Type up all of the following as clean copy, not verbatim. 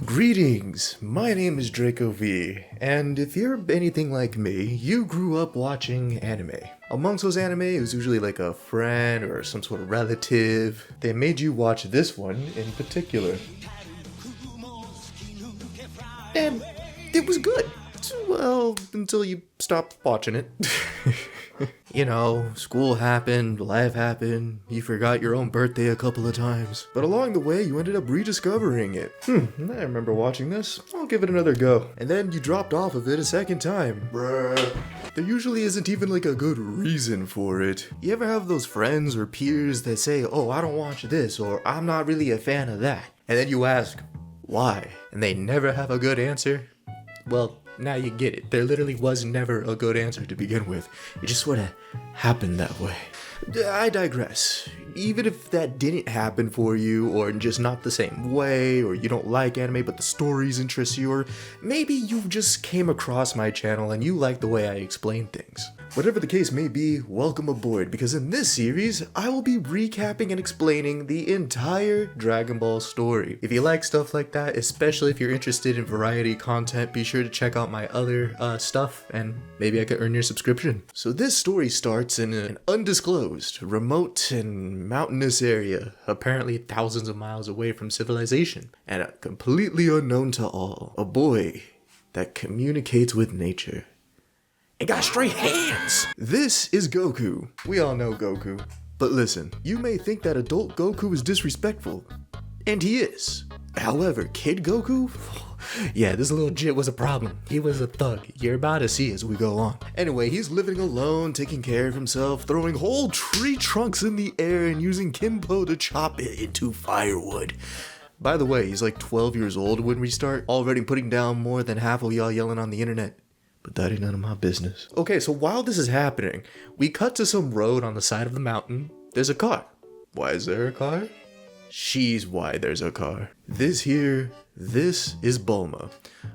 Greetings, my name is Draco V, and if you're anything like me, you grew up watching anime. Amongst those anime, it was usually like a friend or some sort of relative. They made you watch this one in particular. And it was good. Well, until you stopped watching it. You know, school happened, life happened, you forgot your own birthday a couple of times. But along the way, you ended up rediscovering it. I remember watching this. I'll give it another go. And then you dropped off of it a second time. Bruh. There usually isn't even like a good reason for it. You ever have those friends or peers that say, oh, I don't watch this, or I'm not really a fan of that. And then you ask, why? And they never have a good answer? Well, now you get it. There literally was never a good answer to begin with. It just sort of happened that way. I digress. Even if that didn't happen for you, or just not the same way, or you don't like anime but the stories interest you, or maybe you just came across my channel and you like the way I explain things. Whatever the case may be, welcome aboard, because in this series, I will be recapping and explaining the entire Dragon Ball story. If you like stuff like that, especially if you're interested in variety content, be sure to check out my other stuff, and maybe I could earn your subscription. So this story starts in an undisclosed, remote, and mountainous area, apparently thousands of miles away from civilization, and completely unknown to all. A boy that communicates with nature. And got straight hands! This is Goku. We all know Goku. But listen, you may think that adult Goku is disrespectful. And he is. However, Kid Goku? Yeah, this little jit was a problem. He was a thug. You're about to see as we go on. Anyway, he's living alone, taking care of himself, throwing whole tree trunks in the air and using Kimpo to chop it into firewood. By the way, he's like 12 years old when we start, already putting down more than half of y'all yelling on the internet. But that ain't none of my business. Okay, so while this is happening, we cut to some road on the side of the mountain. There's a car. Why is there a car? She's why there's a car. This is Bulma.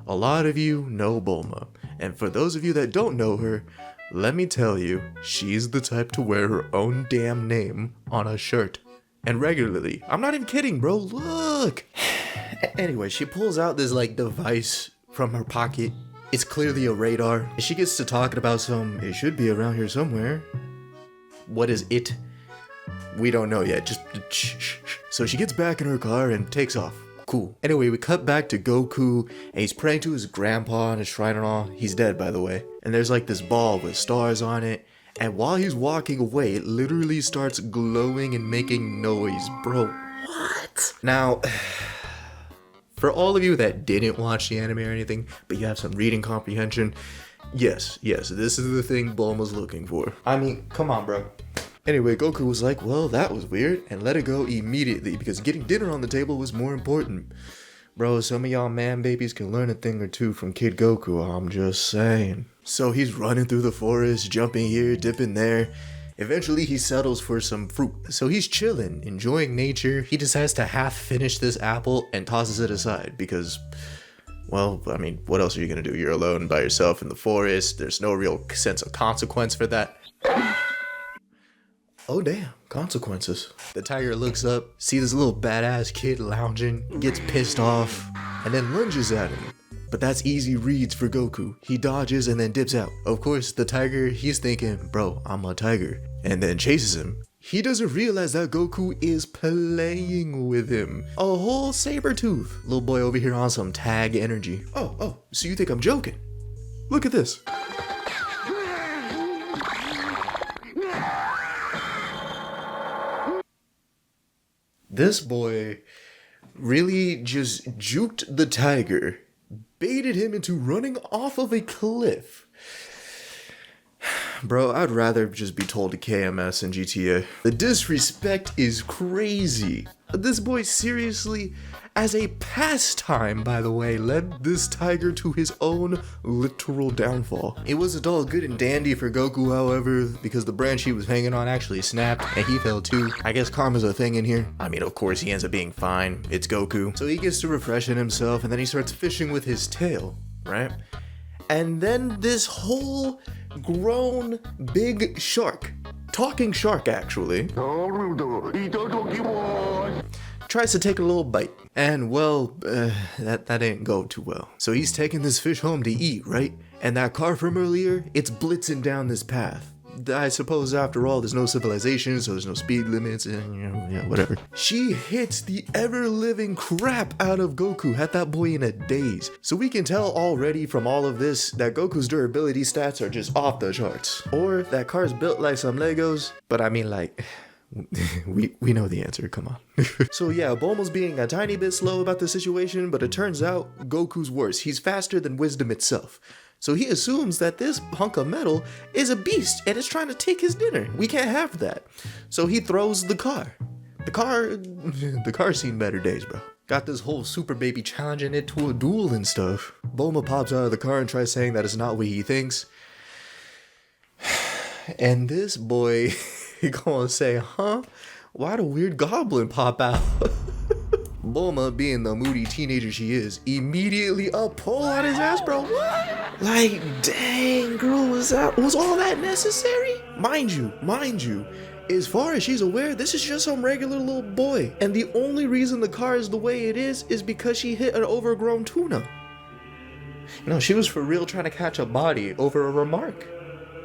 A lot of you know Bulma. And for those of you that don't know her, let me tell you, she's the type to wear her own damn name on a shirt. And regularly. I'm not even kidding, bro. Look. Anyway, she pulls out this like device from her pocket. It's clearly a radar. And she gets to talking about it should be around here somewhere. What is it? We don't know yet, just shh. So she gets back in her car and takes off. Cool. Anyway, we cut back to Goku, and he's praying to his grandpa in his shrine and all. He's dead, by the way. And there's like this ball with stars on it. And while he's walking away, it literally starts glowing and making noise. Bro, what? Now, for all of you that didn't watch the anime or anything, but you have some reading comprehension, yes, this is the thing Bulma's looking for. I mean, come on, bro. Anyway, Goku was like, well, that was weird, and let it go immediately, because getting dinner on the table was more important. Bro, some of y'all man babies can learn a thing or two from Kid Goku, I'm just saying. So he's running through the forest, jumping here, dipping there. Eventually, he settles for some fruit. So he's chilling, enjoying nature. He decides to half finish this apple and tosses it aside because, well, I mean, what else are you gonna do? You're alone by yourself in the forest. There's no real sense of consequence for that. Oh damn, consequences. The tiger looks up, sees this little badass kid lounging, gets pissed off, and then lunges at him. But that's easy reads for Goku. He dodges and then dips out. Of course, the tiger, he's thinking, bro, I'm a tiger, and then chases him. He doesn't realize that Goku is playing with him. A whole saber tooth. Little boy over here on some tag energy. Oh, so you think I'm joking? Look at this. This boy really just juked the tiger, baited him into running off of a cliff. Bro, I'd rather just be told to KMS in GTA. The disrespect is crazy. This boy seriously, as a pastime, by the way, led this tiger to his own literal downfall. It wasn't all good and dandy for Goku, however, because the branch he was hanging on actually snapped, and he fell too. I guess karma's a thing in here. I mean, of course, he ends up being fine. It's Goku. So he gets to refreshing himself, and then he starts fishing with his tail, right? And then this whole grown big shark, talking shark actually, tries to take a little bite. And well, that didn't go too well. So he's taking this fish home to eat, right? And that car from earlier, it's blitzing down this path. I suppose after all, there's no civilization, so there's no speed limits, and whatever. She hits the ever-living crap out of Goku, had that boy in a daze. So we can tell already from all of this that Goku's durability stats are just off the charts. Or that car's built like some Legos, but I mean like... we know the answer, come on. So yeah, Bulma's being a tiny bit slow about the situation, but it turns out Goku's worse. He's faster than wisdom itself. So he assumes that this hunk of metal is a beast and it's trying to take his dinner. We can't have that. So he throws the car. The car's seen better days, bro. Got this whole super baby challenging it to a duel and stuff. Bulma pops out of the car and tries saying that it's not what he thinks. And this boy, he gonna say, huh? Why'd a weird goblin pop out? Bulma, being the moody teenager she is, immediately a pull on his ass, bro. What? Like, dang, girl, was all that necessary? Mind you, as far as she's aware, this is just some regular little boy. And the only reason the car is the way it is because she hit an overgrown tuna. No, she was for real trying to catch a body over a remark.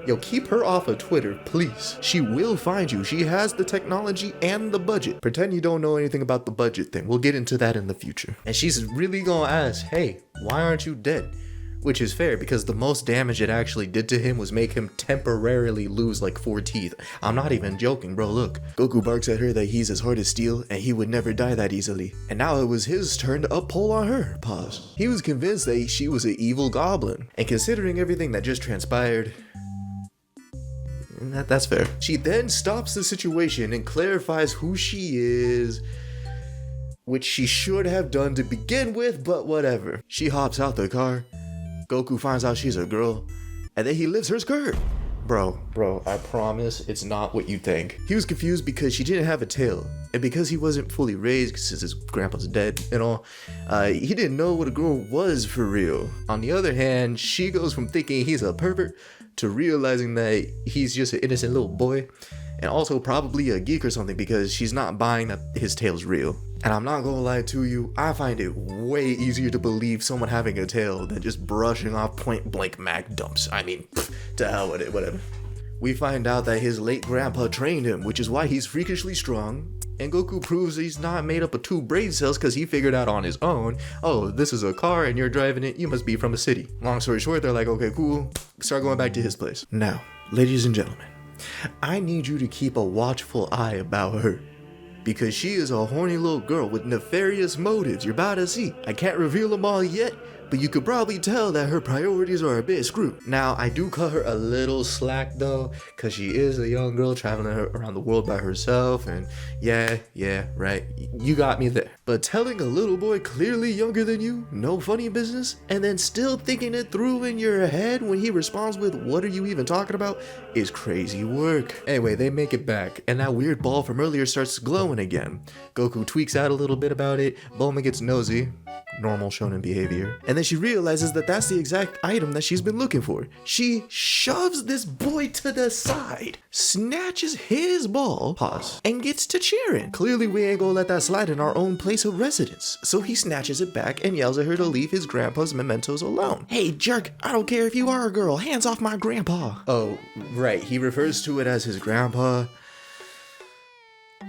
Yo, keep her off of Twitter, please. She will find you. She has the technology and the budget. Pretend you don't know anything about the budget thing. We'll get into that in the future. And she's really gonna ask, hey, why aren't you dead? Which is fair, because the most damage it actually did to him was make him temporarily lose like 4 teeth. I'm not even joking, bro, look. Goku barks at her that he's as hard as steel and he would never die that easily. And now it was his turn to up-pull on her. Pause. He was convinced that she was an evil goblin. And considering everything that just transpired, that's fair. She then stops the situation and clarifies who she is, which she should have done to begin with, but whatever. She hops out the car. Goku finds out she's a girl, and then he lifts her skirt. Bro, I promise it's not what you think. He was confused because she didn't have a tail, and because he wasn't fully raised since his grandpa's dead and all, he didn't know what a girl was for real. On the other hand, she goes from thinking he's a pervert to realizing that he's just an innocent little boy, and also probably a geek or something, because she's not buying that his tail's real. And I'm not gonna lie to you, I find it way easier to believe someone having a tail than just brushing off point blank mag dumps. I mean, to hell with it, whatever. We find out that his late grandpa trained him, which is why he's freakishly strong. And Goku proves he's not made up of 2 brain cells because he figured out on his own, oh, this is a car and you're driving it, you must be from a city. Long story short, they're like, okay, cool, start going back to his place. Now, ladies and gentlemen, I need you to keep a watchful eye about her, because she is a horny little girl with nefarious motives you're about to see. I can't reveal them all yet, but you could probably tell that her priorities are a bit screwed. Now, I do cut her a little slack though, because she is a young girl traveling around the world by herself, and yeah, right, you got me there. But telling a little boy clearly younger than you, no funny business, and then still thinking it through in your head when he responds with, what are you even talking about, is crazy work. Anyway, they make it back, and that weird ball from earlier starts glowing again. Goku tweaks out a little bit about it, Bulma gets nosy, normal shonen behavior, and then she realizes that that's the exact item that she's been looking for. She shoves this boy to the side, snatches his ball, pause, and gets to cheering. Clearly we ain't gonna let that slide in our own place of residence, so he snatches it back and yells at her to leave his grandpa's mementos alone. Hey jerk, I don't care if you are a girl, hands off my grandpa. Oh, right, he refers to it as his grandpa.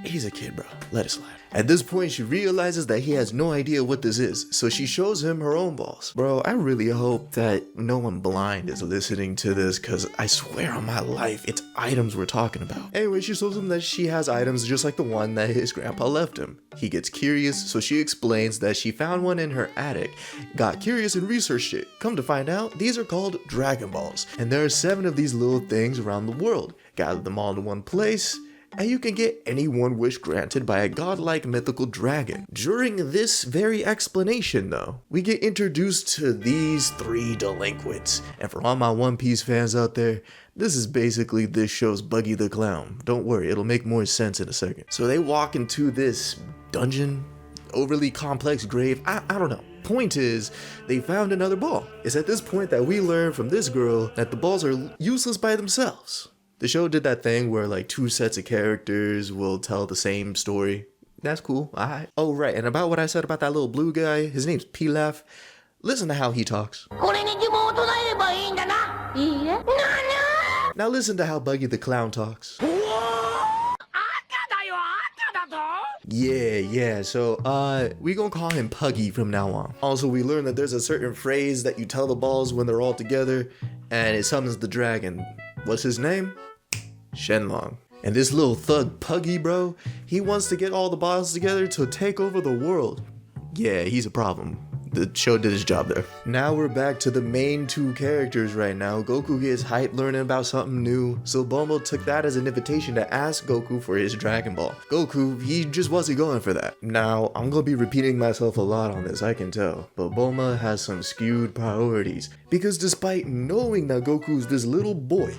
He's a kid, bro. Let it slide. At this point, she realizes that he has no idea what this is, so she shows him her own balls. Bro, I really hope that no one blind is listening to this, because I swear on my life, it's items we're talking about. Anyway, she shows him that she has items just like the one that his grandpa left him. He gets curious, so she explains that she found one in her attic, got curious and researched it. Come to find out, these are called Dragon Balls, and there are 7 of these little things around the world. Gather them all in one place, and you can get any one wish granted by a godlike mythical dragon. During this very explanation though, we get introduced to these 3 delinquents. And for all my One Piece fans out there, this is basically this show's Buggy the Clown. Don't worry, it'll make more sense in a second. So they walk into this dungeon, overly complex grave, I don't know. Point is, they found another ball. It's at this point that we learn from this girl that the balls are useless by themselves. The show did that thing where like 2 sets of characters will tell the same story. That's cool. All right. Oh, right. And about what I said about that little blue guy, his name's Pilaf. Listen to how he talks. Now listen to how Buggy the Clown talks. Yeah, so, we gonna call him Puggy from now on. Also, we learned that there's a certain phrase that you tell the balls when they're all together, and it summons the dragon. What's his name? Shenlong. And this little thug Puggy, bro, he wants to get all the balls together to take over the world. Yeah, he's a problem. The show did his job there. Now we're back to the main two characters right now. Goku gets hyped learning about something new, so Bulma took that as an invitation to ask Goku for his Dragon Ball. Goku, he just wasn't going for that. Now, I'm gonna be repeating myself a lot on this, I can tell, but Bulma has some skewed priorities. Because despite knowing that Goku's this little boy,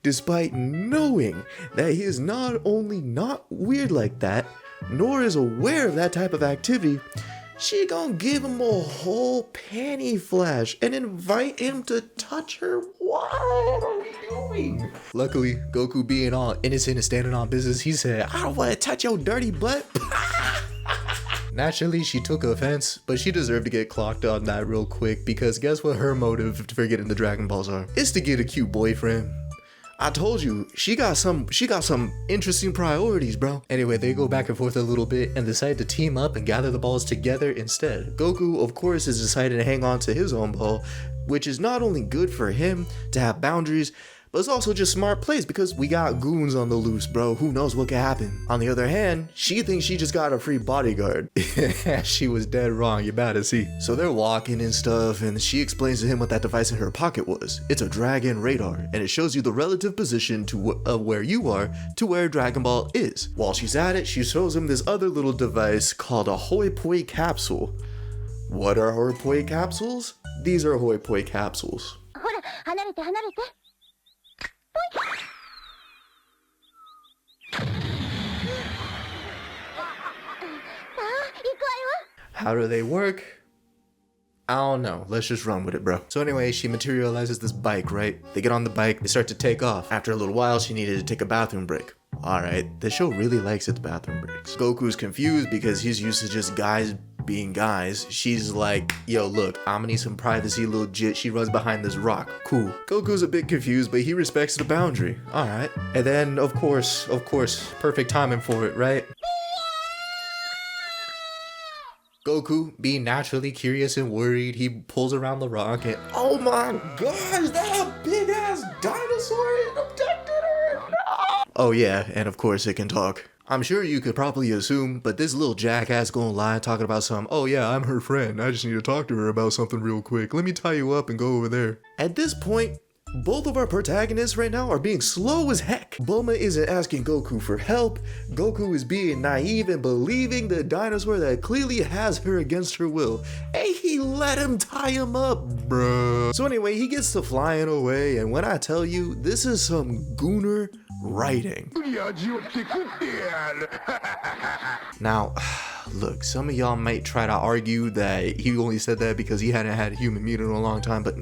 despite knowing that he is not only not weird like that, nor is aware of that type of activity, she gonna give him a whole panty flash and invite him to touch her. What are we doing? Luckily, Goku being all innocent and standing on business, he said, I don't want to touch your dirty butt. Naturally, she took offense, but she deserved to get clocked on that real quick because guess what her motive for getting the Dragon Balls are? It's to get a cute boyfriend. I told you, she got some interesting priorities, bro. Anyway, they go back and forth a little bit and decide to team up and gather the balls together instead. Goku, of course, has decided to hang on to his own ball, which is not only good for him to have boundaries, but it's also just smart plays because we got goons on the loose, bro. Who knows what could happen? On the other hand, she thinks she just got a free bodyguard. She was dead wrong, you better see. So they're walking and stuff, and she explains to him what that device in her pocket was. It's a dragon radar, and it shows you the relative position to where you are to where Dragon Ball is. While she's at it, she shows him this other little device called a Hoi Poi capsule. What are Hoi Poi capsules? These are Hoi Poi capsules. How do they work? I don't know. Let's just run with it, bro. So anyway, she materializes this bike, right? They get on the bike, they start to take off. After a little while, she needed to take a bathroom break. Alright, the show really likes its bathroom breaks. Goku's confused because he's used to just guys being guys. She's like, yo, look, I'm gonna need some privacy, little jit. She runs behind this rock. Cool. Goku's a bit confused, but he respects the boundary. Alright. And then, of course, perfect timing for it, right? Goku, being naturally curious and worried, he pulls around the rock and oh my gosh, that big ass dinosaur abducted her! No! Oh yeah, and of course it can talk. I'm sure you could probably assume, but this little jackass gonna lie talking about some, oh yeah, I'm her friend, I just need to talk to her about something real quick. Let me tie you up and go over there. At this point, both of our protagonists right now are being slow as heck. Bulma isn't asking Goku for help. Goku is being naive and believing the dinosaur that clearly has her against her will. And he let him tie him up, bruh. So anyway, he gets to flying away, and when I tell you, this is some gooner writing. Now, look, some of y'all might try to argue that he only said that because he hadn't had a human meat in a long time, but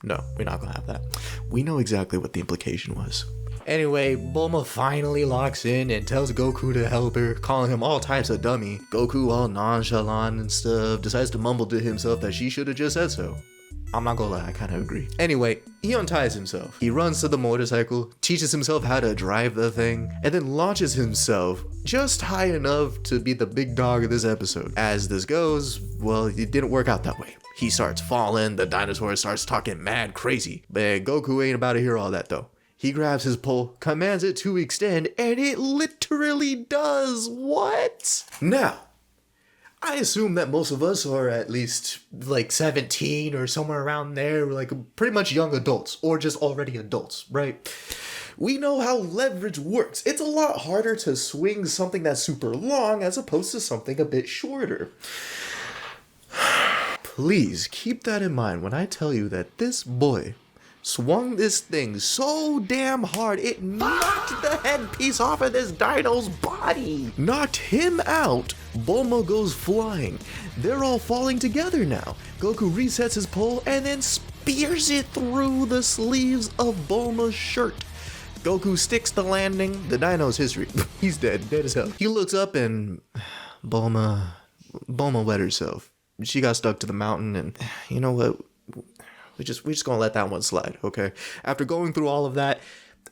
no, we're not gonna have that. We know exactly what the implication was. Anyway, Bulma finally locks in and tells Goku to help her, calling him all types of dummy. Goku, all nonchalant and stuff, decides to mumble to himself that she should have just said so. I'm not gonna lie, I kind of agree. Anyway, he unties himself. He runs to the motorcycle, teaches himself how to drive the thing, and then launches himself just high enough to be the big dog of this episode. As this goes, well, it didn't work out that way. He starts falling, the dinosaur starts talking mad crazy. But Goku ain't about to hear all that though. He grabs his pole, commands it to extend, and it literally does. What? Now, I assume that most of us are at least like 17 or somewhere around there, like pretty much young adults or just already adults, right? We know how leverage works. It's a lot harder to swing something that's super long as opposed to something a bit shorter. Please keep that in mind when I tell you that this boy swung this thing so damn hard it knocked the headpiece off of this dino's body. Knocked him out. Bulma goes flying. They're all falling together now. Goku resets his pole and then spears it through the sleeves of Bulma's shirt. Goku sticks the landing. The dino's history. He's dead as hell. He looks up and Bulma wet herself. She got stuck to the mountain, and you know what? We just gonna let that one slide, okay? After going through all of that,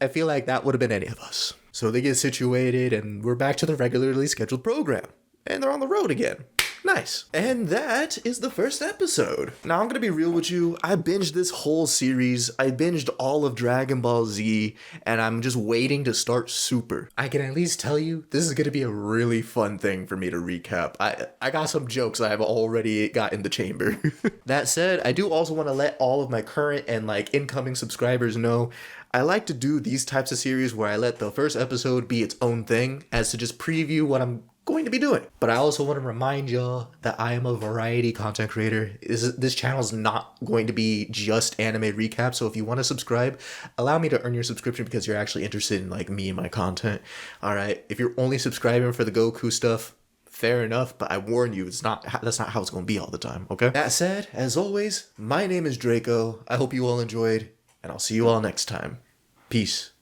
I feel like that would have been any of us. So they get situated, and we're back to the regularly scheduled program. And they're on the road again. Nice. And that is the first episode. Now, I'm gonna be real with you. I binged this whole series. I binged all of Dragon Ball Z, and I'm just waiting to start Super. I can at least tell you, this is gonna be a really fun thing for me to recap. I got some jokes I have already got in the chamber. That said, I do also want to let all of my current and like incoming subscribers know I like to do these types of series where I let the first episode be its own thing as to just preview what I'm going to be doing. But I also want to remind y'all that I am a variety content creator. This channel is not going to be just anime recap. So if you want to subscribe, allow me to earn your subscription because you're actually interested in like me and my content. All right. If you're only subscribing for the Goku stuff, fair enough, but I warn you, that's not how it's going to be all the time, okay? That said, as always, my name is Draco. I hope you all enjoyed, and I'll see you all next time. Peace.